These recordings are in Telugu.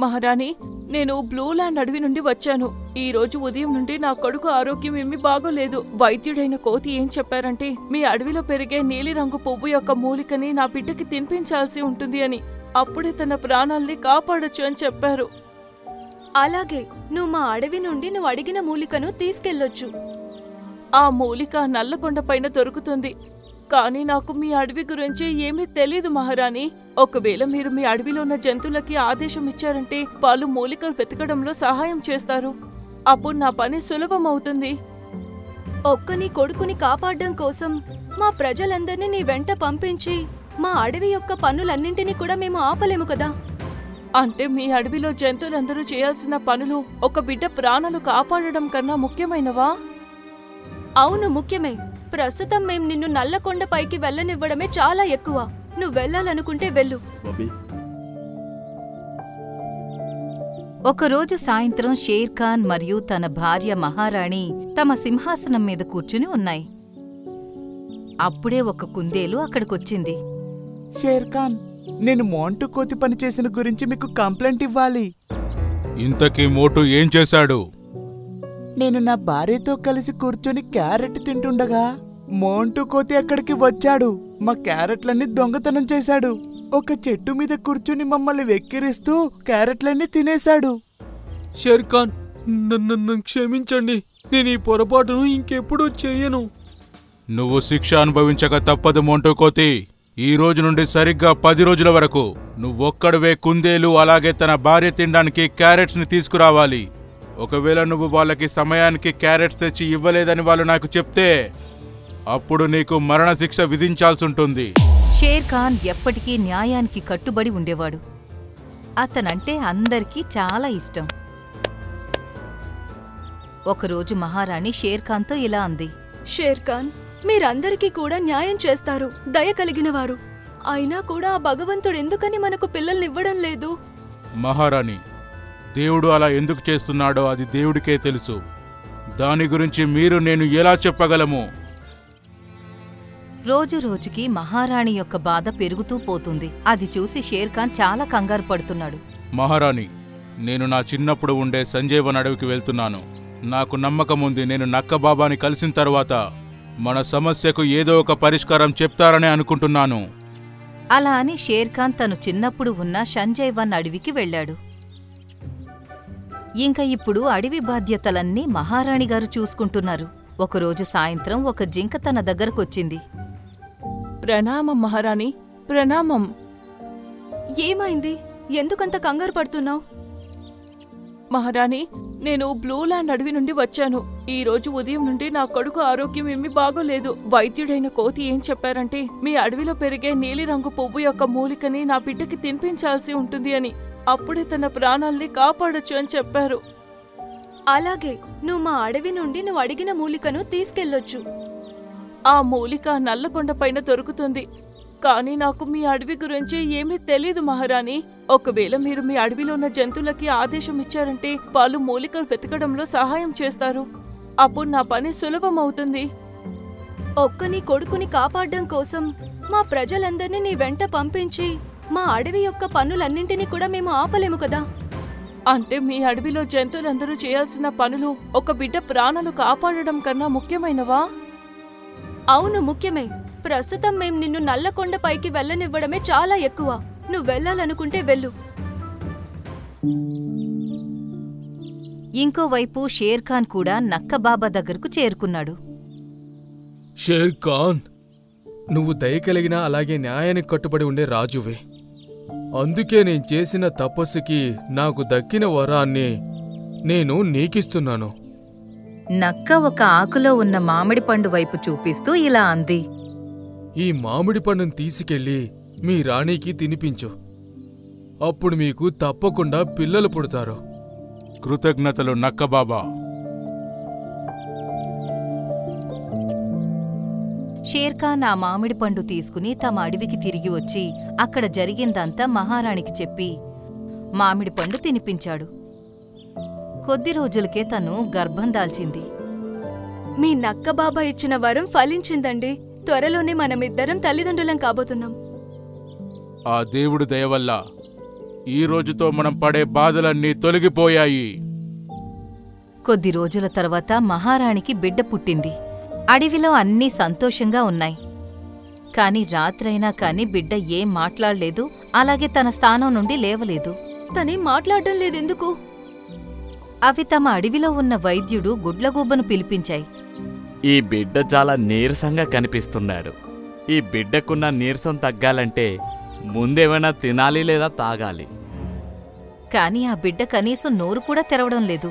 మహారాణి, నేను బ్లూ ల్యాండ్ అడవి నుండి వచ్చాను. ఈ రోజు ఉదయం నుండి నా కొడుకు ఆరోగ్యం ఏమీ బాగోలేదు. వైద్యుడైన కోతి ఏం చెప్పారంటే మీ అడవిలో పెరిగే నీలిరంగు పువ్వు యొక్క మూలికని నా బిడ్డకి తినిపించాల్సి ఉంటుంది అని. అప్పుడే తన ప్రాణాల్ని కాపాడొచ్చు అని చెప్పారు. అలాగే నువ్వు మా అడవి నుండి నువ్వు అడిగిన మూలికను తీసుకెళ్లొచ్చు. ఆ మూలిక నల్లకొండ పైన దొరుకుతుంది. కానీ నాకు మీ అడవి గురించి ఏమీ తెలీదు మహారాణి. ఒకవేళ మీరు మీ అడవిలో ఉన్న జంతువులకి ఆదేశం ఇచ్చారంటే వాళ్ళు మూలికలు వెతకడంలో సహాయం చేస్తారు. అప్పుడు నా పని సులభమవుతుంది. నీ కొడుకుని కాపాడడం కోసం మా ప్రజలందరినీ నీ వెంట పంపించి మా అడవి యొక్క పనులన్నింటినీ కూడా మేము ఆపలేము కదా. అంటే మీ అడవిలో జంతువులందరూ చేయాల్సిన పనులు ఒక బిడ్డ ప్రాణాలు కాపాడడం కన్నా ముఖ్యమైనవా? అవును, ముఖ్యమే. ప్రస్తుతం మేం నిన్ను నల్లకొండ పైకి వెళ్ళనివ్వడమే చాలా ఎక్కువ. నువ్వు వెళ్ళాలనుకుంటే వెళ్ళు. ఒకరోజు సాయంత్రం షేర్ ఖాన్ మరియు తన భార్య మహారాణి తమ సింహాసనం మీద కూర్చుని ఉన్నాయి. అప్పుడే ఒక కుందేలు అక్కడికొచ్చింది. షేర్ ఖాన్, నేను మోంటు కోతి పనిచేసిన గురించి మీకు కంప్లైంట్ ఇవ్వాలి. ఇంతకీ మోటు ఏం చేశాడు? నేను నా భార్యతో కలిసి కూర్చొని క్యారెట్ తింటుండగా మోంటు కోతి అక్కడికి వచ్చాడు. మా క్యారెట్లన్నీ దొంగతనం చేశాడు. ఒక చెట్టు మీద కూర్చుని మమ్మల్ని వెక్కిరిస్తూ క్యారెట్లన్నీ తినేశాడు. షేర్ ఖాన్, నన్ను క్షమించండి. నేను ఈ పొరపాటును ఇంకెప్పుడూ చెయ్యను. నువ్వు శిక్ష అనుభవించక తప్పదు మోంటు కోతి. ఈ రోజు నుండి సరిగ్గా 10 రోజుల వరకు నువ్వొక్కడవే కుందేలు అలాగే తన భార్య తినడానికి క్యారెట్స్ ని తీసుకురావాలి. ఒకవేళ నువ్వు వాళ్ళకి సమయానికి క్యారెట్స్ తెచ్చి ఇవ్వలేదని వాళ్ళు నాకు చెప్తే అప్పుడు నీకు మరణశిక్ష విధించాల్సి ఉంటుంది. షేర్ ఖాన్ ఎప్పటికీ న్యాయానికి కట్టుబడి ఉండేవాడు. అతనంటే అందరికీ చాలా ఇష్టం. ఒకరోజు మహారాణి షేర్ ఖాన్తో ఇలా అంది. షేర్ ఖాన్, మీరందరికీ కూడా న్యాయం చేస్తారు, దయ కలిగినవారు. అయినా కూడా ఆ భగవంతుడు ఎందుకని మనకు పిల్లల్నివ్వడం లేదు? మహారాణి, దేవుడు అలా ఎందుకు చేస్తున్నాడో అది దేవుడికే తెలుసు. దాని గురించి మీరు నేను ఎలా చెప్పగలము? రోజురోజుకి మహారాణి యొక్క బాధ పెరుగుతూ పోతుంది. అది చూసి షేర్ ఖాన్ చాలా కంగారు పడుతున్నాడు. మహారాణి, నేను నా చిన్నప్పుడు ఉండే సంజీవన్ అడవికి వెళ్తున్నాను. నాకు నమ్మకం ఉంది నేను నక్కబాబాని కలిసిన తర్వాత మన సమస్యకు ఏదో ఒక పరిష్కారం చెప్తారని అనుకుంటున్నాను. అలా అని షేర్ ఖాన్ తను చిన్నప్పుడు ఉన్న సంజీవన్ అడవికి వెళ్ళాడు. ఇంకా ఇప్పుడు అడవి బాధ్యతలన్నీ మహారాణిగారు చూసుకుంటున్నారు. ఒకరోజు సాయంత్రం ఒక జింక తన దగ్గరకొచ్చింది. ప్రణామం మహారాణి, ప్రణామం. ఏమైంది? ఎందుకంత కంగారు పడుతున్నావు? మహారాణి, నేను బ్లూ ల్యాండ్ అడవి నుండి వచ్చాను. ఈ రోజు ఉదయం నుండి నా కొడుకు ఆరోగ్యం ఏమీ బాగోలేదు. వైద్యుడైన కోతి ఏం చెప్పారంటే మీ అడవిలో పెరిగే నీలిరంగు పువ్వు యొక్క మూలికని నా బిడ్డకి తినిపించాల్సి ఉంటుంది అని. అప్పుడే తన ప్రాణాల్ని కాపాడొచ్చు అని చెప్పారు. అలాగే నువ్వు మా అడవి నుండి నువ్వు అడిగిన మూలికను తీసుకెళ్లొచ్చు. ఆ మూలిక నల్లకొండ పైన దొరుకుతుంది. కానీ నాకు మీ అడవి గురించి ఏమీ తెలీదు మహారాణి. ఒకవేళ మీరు మీ అడవిలో ఉన్న జంతువులకి ఆదేశం ఇచ్చారంటే వాళ్ళు మూలికలు వెతకడంలో సహాయం చేస్తారు. అప్పుడు నా పని సులభమవుతుంది. నీ కొడుకుని కాపాడడం కోసం మా ప్రజలందరినీ నీ వెంట పంపించి మా అడవి యొక్క పనులన్నింటినీ కూడా మేము ఆపలేము కదా. అంటే మీ అడవిలో జంతువులందరూ చేయాల్సిన పనులు ఒక బిడ్డ ప్రాణాలు కాపాడడం కన్నా ముఖ్యమైనవా? అవును, ముఖ్యమే. ప్రస్తుతం మేం నిన్ను నల్లకొండ పైకి వెళ్ళనివ్వడమే చాలా ఎక్కువ. నువ్వు వెళ్ళాలనుకుంటే వెళ్ళు. ఇంకోవైపు షేర్ ఖాన్ కూడా నక్కబాబా దగ్గరకు చేరుకున్నాడు. షేర్ ఖాన్, నువ్వు దయ కలిగిన అలాగే న్యాయానికి కట్టుబడి ఉండే రాజువే. అందుకే నేను చేసిన తపస్సుకి నాకు దక్కిన వరాన్ని నేను నీకిస్తున్నాను. నక్క ఒక ఆకులో ఉన్న మామిడి పండు వైపు చూపిస్తూ ఇలా అంది. ఈ మామిడి పండును తీసుకెళ్లి మీ రాణికి తినిపించు. అప్పుడు మీకు తప్పకుండా పిల్లలు పుడతారు. కృతజ్ఞతలు నక్కబాబా. షేర్ ఖాన్ ఆ మామిడి పండు తీసుకుని తమ అడవికి తిరిగి వచ్చి అక్కడ జరిగిందంతా మహారాణికి చెప్పి మామిడి పండు తినిపించాడు. కొద్ది రోజులకే తను గర్భం దాల్చింది. మీ నక్కబాబా ఇచ్చిన వరం ఫలించిందండి. త్వరలోనే మనమిద్దరం తల్లిదండ్రులం కాబోతున్నాం. ఆ దేవుడి దయ వల్ల ఈ రోజుతో మనం పడే బాధలన్నీ తొలగిపోయాయి. కొద్ది రోజుల తర్వాత మహారాణికి బిడ్డ పుట్టింది. అడవిలో అన్నీ సంతోషంగా ఉన్నాయి. కాని రాత్రైనా కాని బిడ్డ ఏం మాట్లాడలేదు, అలాగే తన స్థానం నుండి లేవలేదు. తనేం మాట్లాడడం లేదెందుకు? అవి తమ అడవిలో ఉన్న వైద్యుడు గుడ్లగూబను పిలిపించాయి. ఈ బిడ్డ చాలా నీరసంగా కనిపిస్తున్నాడు. ఈ బిడ్డకున్న నీరసం తగ్గాలంటే ముందేమైనా తినాలి లేదా తాగాలి. కాని ఆ బిడ్డ కనీసం నోరు కూడా తెరవడం లేదు.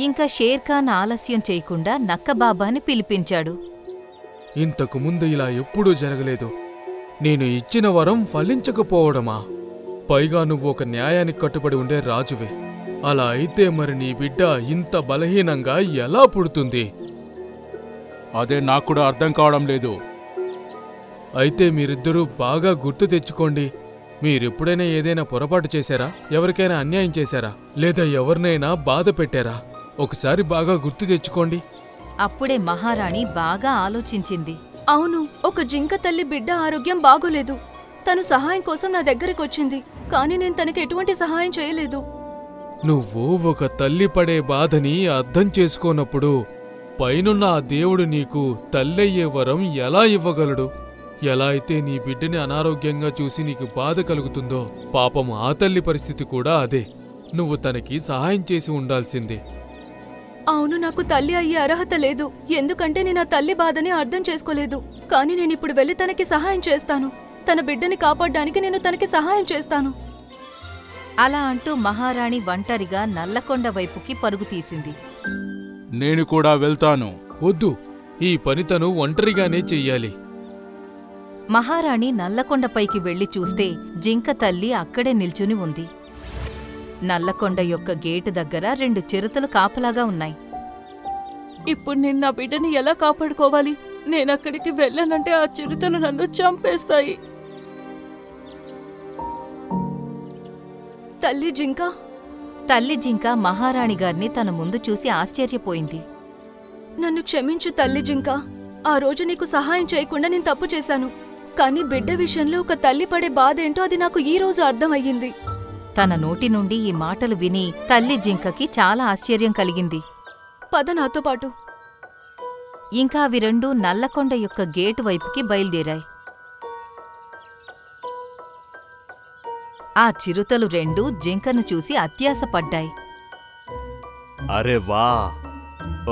ఇంకా షేర్ఖాన్ ఆలస్యం చేయకుండా నక్కబాబాని పిలిపించాడు. ఇంతకు ముందు ఇలా ఎప్పుడూ జరగలేదు. నేను ఇచ్చిన వరం ఫలించకపోవడమా? పైగా నువ్వు ఒక న్యాయానికి కట్టుబడి ఉండే రాజువే. అలా అయితే మరి నీ బిడ్డ ఇంత బలహీనంగా ఎలా పుడుతుంది? అదే నాకు కూడా అర్థం కావడం లేదు. అయితే మీరిద్దరూ బాగా గుర్తు తెచ్చుకోండి. మీరెప్పుడైనా ఏదైనా పొరపాటు చేశారా? ఎవరికైనా అన్యాయం చేశారా? లేదా ఎవరినైనా బాధ పెట్టారా? ఒకసారి బాగా గుర్తు తెచ్చుకోండి. అప్పుడే మహారాణి బాగా ఆలోచించింది. అవును, ఒక జింక తల్లి బిడ్డ ఆరోగ్యం బాగోలేదు. తను సహాయం కోసం నా దగ్గరకొచ్చింది, కానీ నేను తనకి ఎటువంటి సహాయం చేయలేదు. నువ్వు ఒక తల్లి పడే బాధని అర్థం చేసుకోనప్పుడు పైనున్న ఆ దేవుడు నీకు తల్లయ్యే వరం ఎలా ఇవ్వగలడు? ఎలా అయితే నీ బిడ్డని అనారోగ్యంగా చూసి నీకు బాధ కలుగుతుందో, పాపం ఆ తల్లి పరిస్థితి కూడా అదే. నువ్వు తనకి సహాయం చేసి ఉండాల్సిందే. అవును, నాకు తల్లి అయ్యే అర్హత లేదు, ఎందుకంటే నేను ఆ తల్లి బాధని అర్థం చేసుకోలేదు. కానీ నేనిప్పుడు వెళ్ళి తనకి సహాయం చేస్తాను. తన బిడ్డని కాపాడడానికి నేను తనకి సహాయం చేస్తాను. అలా అంటూ మహారాణి ఒంటరిగా నల్లకొండ వైపుకి పరుగు తీసింది. నేను కూడా వెళ్తాను. వద్దు, ఈ పని తను ఒంటరిగానే చెయ్యాలి. మహారాణి నల్లకొండపైకి వెళ్లి చూస్తే జింక తల్లి అక్కడే నిల్చుని ఉంది. నల్లకొండ యొక్క గేటు దగ్గర 2 చిరుతలు కాపలాగా ఉన్నాయి. ఇప్పుడు నేను నా బిడ్డని ఎలా కాపాడుకోవాలి? నేనక్కడికి వెళ్ళానంటే ఆ చిరుతలు నన్ను చంపేస్తాయి. తల్లి జింక, తల్లి జింక మహారాణి గారిని తన ముందు చూసి ఆశ్చర్యపోయింది. నన్ను క్షమించు తల్లి జింక. ఆ రోజు నీకు సహాయం చేయకుండా నేను తప్పు చేశాను. కానీ బిడ్డ విషయంలో ఒక తల్లి పడే బాధేంటో అది నాకు ఈ రోజు అర్థమయ్యింది. తన నోటి నుండి ఈ మాటలు విని తల్లి జింకకి చాలా ఆశ్చర్యం కలిగింది. పద నాతో పాటు. ఇంకా అవి 2 నల్లకొండ యొక్క గేటు వైపుకి బయలుదేరాయి. ఆ చిరుతలు 2 జింకను చూసి అత్యాశపడ్డాయి. అరే వా,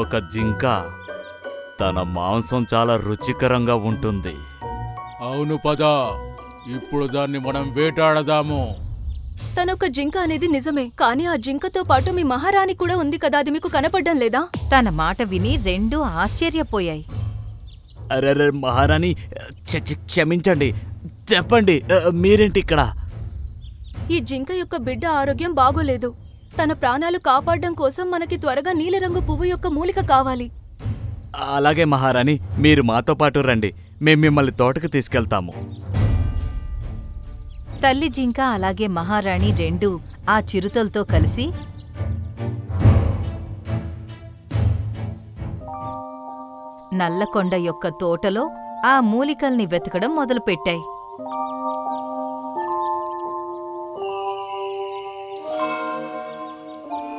ఒక జింక. తన మాంసం చాలా రుచికరంగా ఉంటుంది. అవును పద, ఇప్పుడు దాన్ని మనం వేటాడదాము. తనొక జింక అనేది నిజమే, కానీ ఆ జింకతో పాటు మీ మహారాణి కూడా ఉంది కదా, అది మీకు కనపడ్డం లేదా? తన మాట విని 2 ఆశ్చర్యపోయాయి. అరే మహారాణి, క్షమించండి, చెప్పండి, మీరేంటి ఇక్కడ? ఈ జింక యొక్క బిడ్డ ఆరోగ్యం బాగోలేదు. తన ప్రాణాలు కాపాడడం కోసం మనకి త్వరగా నీలిరంగు పువ్వు యొక్క మూలిక కావాలి. అలాగే మహారాణి, మీరు మాతో పాటు రండి, మేం మిమ్మల్ని తోటకు తీసుకెళ్తాము. తల్లి జింక అలాగే మహారాణి 2 ఆ చిరుతలతో కలిసి నల్లకొండ యొక్క తోటలో ఆ మూలికల్ని వెతకడం మొదలుపెట్టాయి.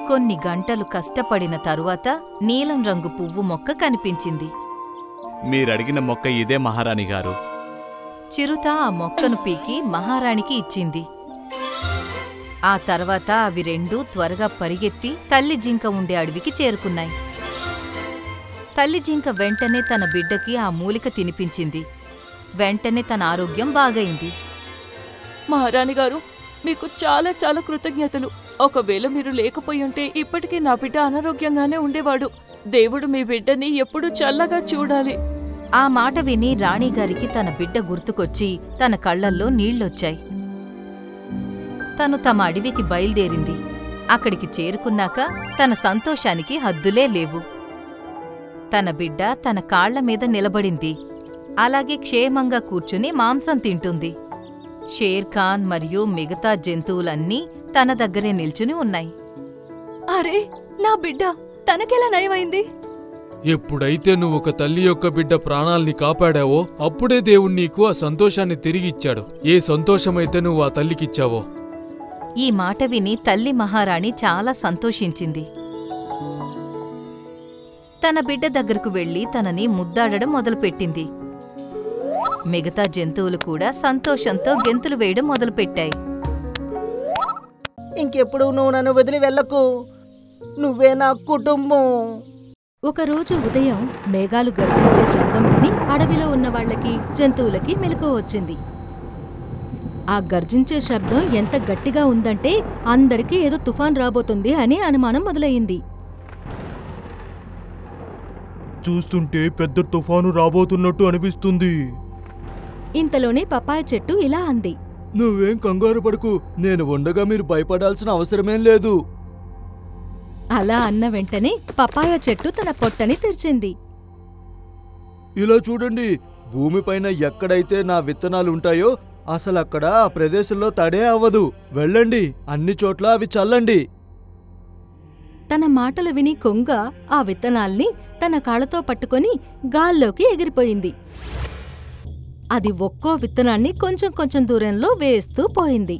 కొన్ని గంటలు కష్టపడిన తరువాత నీలం రంగు పువ్వు మొక్క కనిపించింది. మీరడిగిన మొక్క ఇదే మహారాణి గారు. చిరుత ఆ మొక్కను పీకి మహారాణికి ఇచ్చింది. ఆ తర్వాత అవి 2 త్వరగా పరిగెత్తి తల్లి జింక ఉండే అడవికి చేరుకున్నాయి. తల్లి జింక వెంటనే తన బిడ్డకి ఆ మూలిక తినిపించింది. వెంటనే తన ఆరోగ్యం బాగైంది. మహారాణి గారు, మీకు చాలా చాలా కృతజ్ఞతలు. ఒకవేళ మీరు లేకపోయుంటే ఇప్పటికీ నా బిడ్డ అనారోగ్యంగానే ఉండేవాడు. దేవుడు మీ బిడ్డని ఎప్పుడూ చల్లగా చూడాలి. ఆ మాట విని రాణిగారికి తన బిడ్డ గుర్తుకొచ్చి తన కళ్లల్లో నీళ్లొచ్చాయి. తను తమ అడవికి బయలుదేరింది. అక్కడికి చేరుకున్నాక తన సంతోషానికి హద్దులే లేవు. తన బిడ్డ తన కాళ్ల మీద నిలబడింది. అలాగే క్షేమంగా కూర్చుని మాంసం తింటుంది. షేర్ఖాన్ మరియు మిగతా జంతువులన్నీ తన దగ్గరే నిల్చుని ఉన్నాయి. అరే, నా బిడ్డ తనకెలా నయమైంది? ఎప్పుడైతే నువ్వు ఒక తల్లి యొక్క బిడ్డ ప్రాణాల్ని కాపాడావో అప్పుడే దేవుడు నీకు ఆ సంతోషాన్ని తిరిగిచ్చాడు. ఏ సంతోషమైతే నువ్వు ఆ తల్లికిచ్చావో. ఈ మాట విని తల్లి మహారాణి చాలా సంతోషించింది. తన బిడ్డ దగ్గరకు వెళ్లి తనని ముద్దాడడం మొదలుపెట్టింది. మిగతా జంతువులు కూడా సంతోషంతో గెంతులు వేయడం మొదలుపెట్టాయి. ఇంకెప్పుడు నువ్వు నన్ను వదిలి వెళ్ళకు, నువ్వే నా కుటుంబం. ఒకరోజు ఉదయం మేఘాలు గర్జించే శబ్దం విని అడవిలో ఉన్న వాళ్లకి జంతువులకి మెలకువ వచ్చింది. ఆ గర్జించే శబ్దం ఎంత గట్టిగా ఉందంటే అందరికీ ఏదో తుఫాన్ రాబోతుంది అని అనుమానం మొదలయ్యింది. చూస్తుంటే పెద్ద తుఫాను రాబోతున్నట్టు అనిపిస్తుంది. ఇంతలోనే పపాయ చెట్టు ఇలా అంది. నువ్వేం కంగారు పడకు, నేను ఉండగా మీరు భయపడాల్సిన అవసరమేం లేదు. అలా అన్న వెంటనే పపాయ చెట్టు తన పొట్టని తెరిచింది. ఇలా చూడండి, భూమిపైన ఎక్కడైతే నా విత్తనాలుంటాయో అసలక్కడ ఆ ప్రదేశంలో తడే అవ్వదు. వెళ్ళండి, అన్ని చోట్ల అవి చల్లండి. తన మాటలు విని కొంగ ఆ విత్తనాల్ని తన కాళ్లతో పట్టుకొని గాల్లోకి ఎగిరిపోయింది. అది ఒక్కో విత్తనాన్ని కొంచెం కొంచెం దూరంలో వేస్తూ పోయింది.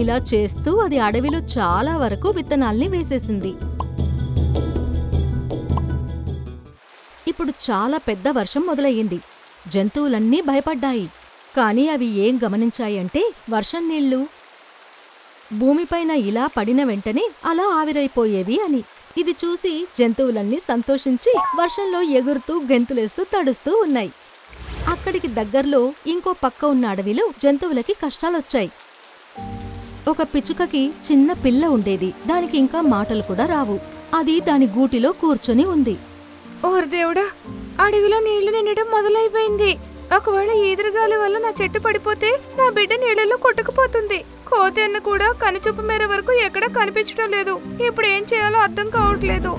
ఇలా చేస్తూ అది అడవిలో చాలా వరకు విత్తనాల్ని వేసేసింది. ఇప్పుడు చాలా పెద్ద వర్షం మొదలయ్యింది. జంతువులన్నీ భయపడ్డాయి. కాని అవి ఏం గమనించాయంటే వర్షం నీళ్లు భూమిపైన ఇలా పడిన వెంటనే అలా ఆవిరైపోయేవి అని. ఇది చూసి జంతువులన్నీ సంతోషించి వర్షంలో ఎగురుతూ గెంతులేస్తూ తడుస్తూ ఉన్నాయి. అక్కడికి దగ్గర్లో ఇంకో పక్క ఉన్న అడవిలో జంతువులకి కష్టాలొచ్చాయి. ఒక పిచ్చుకకి చిన్న పిల్ల ఉండేది. దానికి ఇంకా మాటలు కూడా రావు. అది దాని గూటిలో కూర్చొని ఉంది. ఓర్ దేవుడా, అడవిలో నీళ్లు నిండడం మొదలైపోయింది. ఒకవేళ ఈదురుగాలి వల్ల నా చెట్టు పడిపోతే నా బిడ్డ నీళ్ళలో కొట్టుకుపోతుంది. కోతి అన్న కూడా కనుచూపు మేర వరకు ఎక్కడా కనిపించడం లేదు. ఇప్పుడు ఏం చేయాలో అర్థం కావట్లేదు.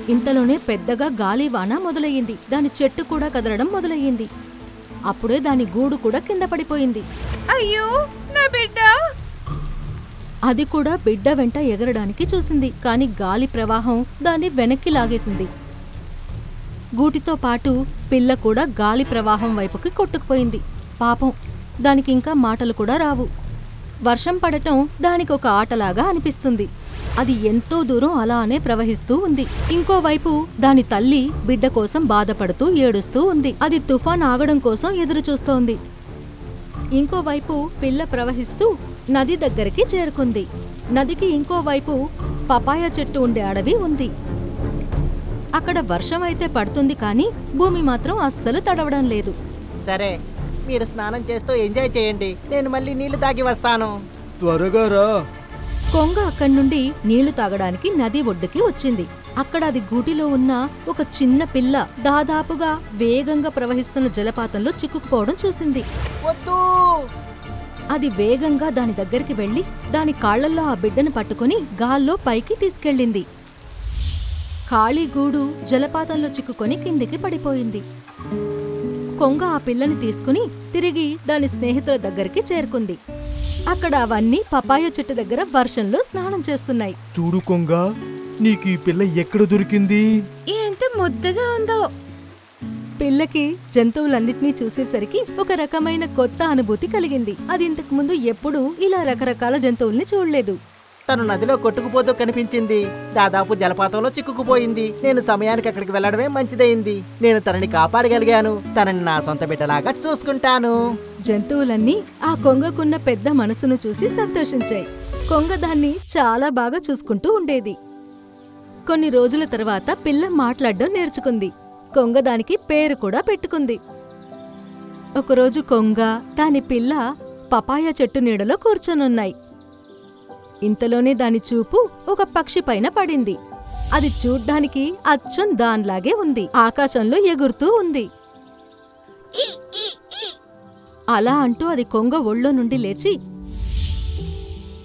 ఇంతలోనే పెద్దగా గాలివాన మొదలయ్యింది. దాని చెట్టు కూడా కదలడం మొదలయ్యింది. అప్పుడే దాని గూడు కూడా కింద పడిపోయింది. అయ్యో, నా బిడ్డ! అది కూడా బిడ్డ వెంట ఎగరడానికి చూసింది. కాని గాలి ప్రవాహం దాన్ని వెనక్కి లాగేసింది. గూటితో పాటు పిల్ల కూడా గాలి ప్రవాహం వైపుకి కొట్టుకుపోయింది. పాపం, దానికింకా మాటలు కూడా రావు. వర్షం పడటం దానికొక ఆటలాగా అనిపిస్తుంది. అది ఎంతో దూరం అలానే ప్రవహిస్తూ ఉంది. ఇంకోవైపు దాని తల్లి బిడ్డ కోసం బాధపడుతూ ఏడుస్తూ ఉంది. అది తుఫాన్ ఆగడం కోసం ఎదురుచూస్తోంది. ఇంకోవైపు పిల్ల ప్రవహిస్తూ నది దగ్గరికి చేరుకుంది. నదికి ఇంకోవైపు పపాయ చెట్టు ఉండే అడవి ఉంది. అక్కడ వర్షం అయితే పడుతుంది కానీ భూమి మాత్రం అస్సలు తడవడం లేదు. సరే, మీరు స్నానం చేస్తూ ఎంజాయ్ చేయండి, నేను మళ్ళీ నీళ్లు తాగి వస్తాను. త్వరగా రా. కొంగ అక్కడి నుండి నీళ్లు తాగడానికి నది ఒడ్డుకి వచ్చింది. అక్కడ అది గూటిలో ఉన్న ఒక చిన్న పిల్ల దాదాపుగా వేగంగా ప్రవహిస్తున్న జలపాతంలో చిక్కుకుపోవడం చూసింది. వద్దు! అది వేగంగా దాని దగ్గరికి వెళ్లి దాని కాళ్లల్లో ఆ బిడ్డను పట్టుకుని గాల్లో పైకి తీసుకెళ్ళింది. ఖాళీ గూడు జలపాతంలో చిక్కుకొని కిందికి పడిపోయింది. కొంగ ఆ పిల్లని తీసుకుని తిరిగి దాని స్నేహితుల దగ్గరికి చేరుకుంది. అక్కడ అవన్నీ పపాయ చెట్టు దగ్గర వర్షంలో స్నానం చేస్తున్నాయి. చూడు కొంగ, నీకు ఈ పిల్ల ఎక్కడ దొరికింది? ఎంత ముద్దగా ఉందో! పిల్లకి జంతువులన్నిటినీ చూసేసరికి ఒక రకమైన కొత్త అనుభూతి కలిగింది. అది ఇంతకు ముందు ఎప్పుడూ ఇలా రకరకాల జంతువుల్ని చూడలేదు. తను నదిలో కొట్టుకుపోతూ కనిపించింది. దాదాపు జలపాతంలో చిక్కుకుపోయింది. నేను సమయానికి అక్కడికి వెళ్లడమే మంచిదైంది. నేను తనని కాపాడగలిగాను. తనని నా సొంత బిడ్డలాగా చూసుకుంటాను. జంతువులన్నీ ఆ కొంగకున్న పెద్ద మనసును చూసి సంతోషించాయి. కొంగ దాన్ని చాలా బాగా చూసుకుంటూ ఉండేది. కొన్ని రోజుల తర్వాత పిల్ల మాట్లాడడం నేర్చుకుంది. కొంగ దానికి పేరు కూడా పెట్టుకుంది. ఒకరోజు కొంగ దాని పిల్ల పపాయ చెట్టు నీడలో కూర్చొనున్నాయి. ఇంతలోనే దాని చూపు ఒక పక్షి పైన పడింది. అది చూడ్డానికి అచ్చం దాన్లాగే ఉంది. ఆకాశంలో ఎగురుతూ ఉంది. అలా అంటూ అది కొంగ ఒళ్ళో నుండి లేచి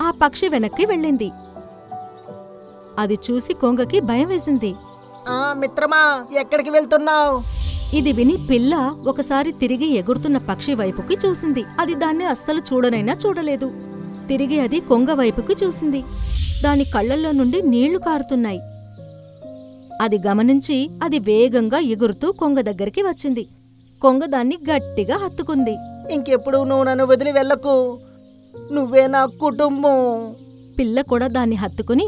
ఆ పక్షి వెనక్కి వెళ్ళింది. అది చూసి కొంగకి భయం వేసింది. మిత్రమా, ఎక్కడికి వెళ్తున్నావు? ఇది విని పిల్ల ఒకసారి తిరిగి ఎగురుతున్న పక్షి వైపుకి చూసింది. అది దాన్ని అస్సలు చూడనైనా చూడలేదు. తిరిగి అది కొంగ వైపుకి చూసింది. దాని కళ్ళల్లో నుండి నీళ్లు కారుతున్నాయి. అది గమనించి అది వేగంగా ఎగురుతూ కొంగ దగ్గరికి వచ్చింది. కొంగ దాన్ని గట్టిగా హత్తుకుంది. ఇంకెప్పుడు నువ్వు నన్ను వదిలి వెళ్ళకు, నువ్వే నా కుటుంబం. పిల్ల కూడా దాన్ని హత్తుకుని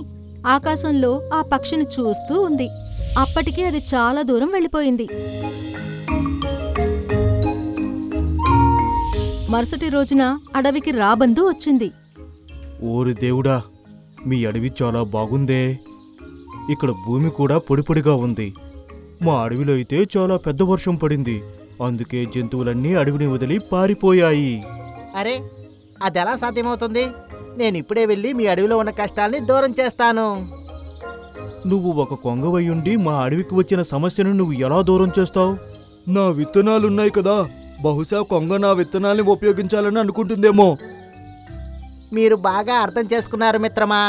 ఆకాశంలో ఆ పక్షిని చూస్తూ ఉంది. అప్పటికి అది చాలా దూరం వెళ్ళిపోయింది. మరుసటి రోజున అడవికి రాబందు వచ్చింది. ఓరి దేవుడా, మీ అడవి చాలా బాగుందే. ఇక్కడ భూమి కూడా పొడిపొడిగా ఉంది. మా అడవిలో అయితే చాలా పెద్ద వర్షం పడింది. అందుకే జంతువులన్నీ అడవిని వదిలి పారిపోయాయి. అరే, అదెలా సాధ్యమవుతుంది? నేను ఇప్పుడే వెళ్ళి మీ అడవిలో ఉన్న కష్టాల్ని దూరం చేస్తాను. నువ్వు ఒక కొంగవయ్యుండి మా అడవికి వచ్చిన సమస్యను నువ్వు ఎలా దూరం చేస్తావు? నా విత్తనాలున్నాయి కదా, బహుశా కొంగ నా విత్తనాల్ని ఉపయోగించాలని అనుకుంటుందేమో. మీరు బాగా అర్థం చేసుకున్నారు మిత్రమా.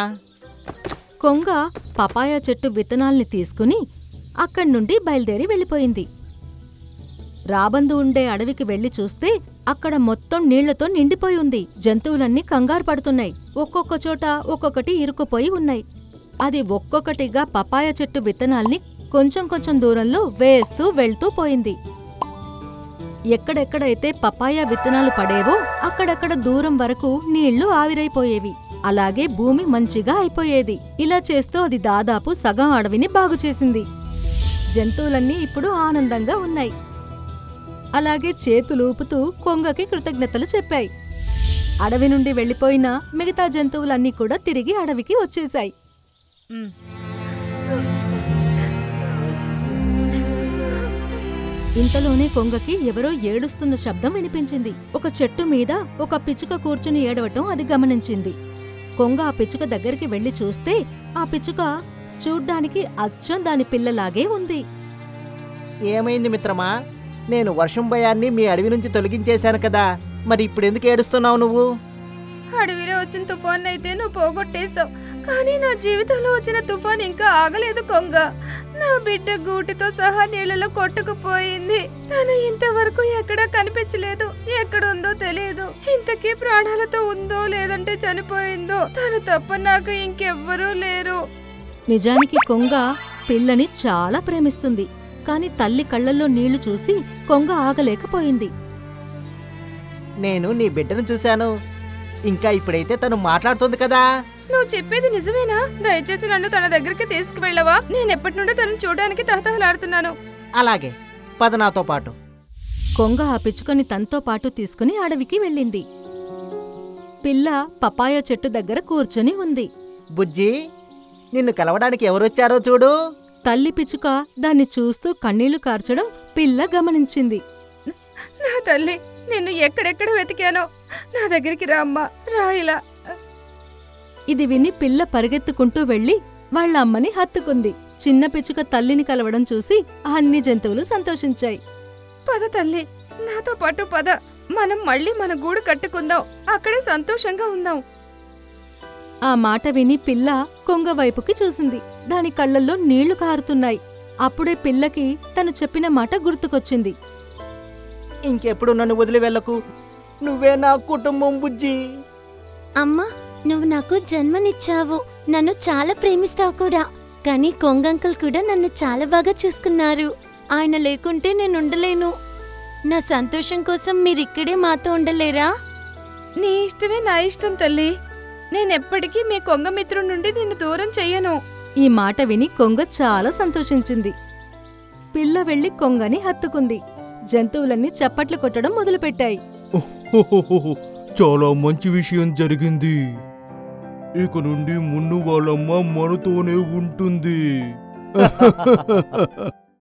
కొంగ పపాయా చెట్టు విత్తనాల్ని తీసుకుని అక్కడ్నుండి బయలుదేరి వెళ్ళిపోయింది. రాబందు ఉండే అడవికి వెళ్లి చూస్తే అక్కడ మొత్తం నీళ్లతో నిండిపోయి ఉంది. జంతువులన్నీ కంగారు పడుతున్నాయి. ఒక్కొక్క చోట ఒక్కొక్కటి ఇరుక్కుపోయి ఉన్నాయి. అది ఒక్కొక్కటిగా పపాయా చెట్టు విత్తనాల్ని కొంచెం కొంచెం దూరంలో వేస్తూ వెళ్తూ పోయింది. ఎక్కడెక్కడైతే పపాయా విత్తనాలు పడేవో అక్కడక్కడ దూరం వరకు నీళ్లు ఆవిరైపోయేవి. అలాగే భూమి మంచిగా అయిపోయేది. ఇలా చేస్తూ అది దాదాపు సగం అడవిని బాగుచేసింది. జంతువులన్నీ ఇప్పుడు ఆనందంగా ఉన్నాయి. అలాగే చేతులూపుతూ కొంగకి కృతజ్ఞతలు చెప్పాయి. అడవి నుండి వెళ్లిపోయిన మిగతా జంతువులన్నీ కూడా తిరిగి అడవికి వచ్చేశాయి. ఇంతలోనే కొంగకి ఎవరో ఏడుస్తున్న శబ్దం వినిపించింది. ఒక చెట్టు మీద ఒక పిచ్చుక కూర్చుని ఏడవటం అది గమనించింది. కొంగ ఆ పిచ్చుక దగ్గరికి వెళ్లి చూస్తే ఆ పిచ్చుక చూడ్డానికి అచ్చం దాని పిల్లలాగే ఉంది. ఏమైంది మిత్రమా? నేను వర్షం భయాన్ని మీ అడవి నుంచి తొలగించేశాను కదా, మరి ఇప్పుడెందుకు ఏడుస్తున్నావు నువ్వు? అడవిలో వచ్చిన తుఫాన్ అయితే నువ్వు పోగొట్టేశావు, కానీ నా జీవితంలో వచ్చిన తుఫాన్ ఇంకా ఆగలేదు కొంగ. నా బిడ్డ గూటితో సహా నీళ్ళలో కొట్టుకుపోయింది. తను ఇంతవరకు ఎక్కడా కనిపించలేదు. ఎక్కడుందో తెలియదు. ఇంతకీ ప్రాణాలతో ఉందో లేదంటే చనిపోయిందో. తను తప్ప నాకు ఇంకెవ్వరూ లేరు. నిజానికి కొంగ పిల్లని చాలా ప్రేమిస్తుంది. కాని తల్లి కళ్ళల్లో నీళ్లు చూసి కొంగ ఆగలేకపోయింది. నేను నీ బిడ్డను చూశాను. ఇంకా ఇప్పుడైతే తను మాట్లాడుతుంది కదా. నువ్వు చెప్పేది నిజమేనా? దయచేసి నన్ను తన దగ్గరికి తీసుకువెళ్ళవా? నేనెప్పటి నుండో తనను చూడడానికి తహతహలాడుతున్నాను. అలాగే, పద నాతో పాటు. కొంగ ఆ పిచ్చుకని తనతో పాటు తీసుకుని అడవికి వెళ్ళింది. పిల్ల పపాయా చెట్టు దగ్గర కూర్చొని ఉంది. బుజ్జి, నిన్ను కలవడానికి ఎవరొచ్చారో చూడు. తల్లి పిచ్చుక దాన్ని చూస్తూ కన్నీళ్లు కార్చడం పిల్ల గమనించింది. నా తల్లి, నిన్ను ఎక్కడెక్కడ వెతికానో. నా దగ్గరికి రా అమ్మా, రా ఇలా. ఇది విని పిల్ల పరిగెత్తుకుంటూ వెళ్లి వాళ్ళ అమ్మని హత్తుకుంది. చిన్న పిచ్చుక తల్లిని కలవడం చూసి అన్ని జంతువులు సంతోషించాయి. పద తల్లి, నాతో పాటు పద. మనం మళ్ళీ మన గూడు కట్టుకుందాం. అక్కడే సంతోషంగా ఉందాం. ఆ మాట విని పిల్ల కొంగ వైపుకి చూసింది. దాని కళ్ళల్లో నీళ్లు కారుతున్నాయి. అప్పుడే పిల్లకి తను చెప్పిన మాట గుర్తుకొచ్చింది. ఇంకెప్పుడు నన్ను వదిలి వెళ్ళకు, నువ్వే నా కుటుంబం బుజ్జి. అమ్మా, నువ్వు నాకు జన్మనిచ్చావు. నన్ను చాలా ప్రేమిస్తావు కూడా. కానీ కొంగంకుల్ కూడా నన్ను చాలా బాగా చూసుకున్నారు. ఆయన లేకుంటే నేనుండలేను. నా సంతోషం కోసం మీరిక్కడే మాతో ఉండలేరా? నీ ఇష్టమే నా ఇష్టం తల్లి. నేనెప్పటికీ మీ కొంగ మిత్రుడి నుండి నిన్ను దూరం చెయ్యను. ఈ మాట విని కొంగ చాలా సంతోషించింది. పిల్ల వెళ్లి కొంగని హత్తుకుంది. జంతువులన్నీ చప్పట్లు కొట్టడం మొదలుపెట్టాయి. చాలా మంచి విషయం జరిగింది. ఇక నుండి మున్ను వాళ్ళమ్మ మనతోనే ఉంటుంది.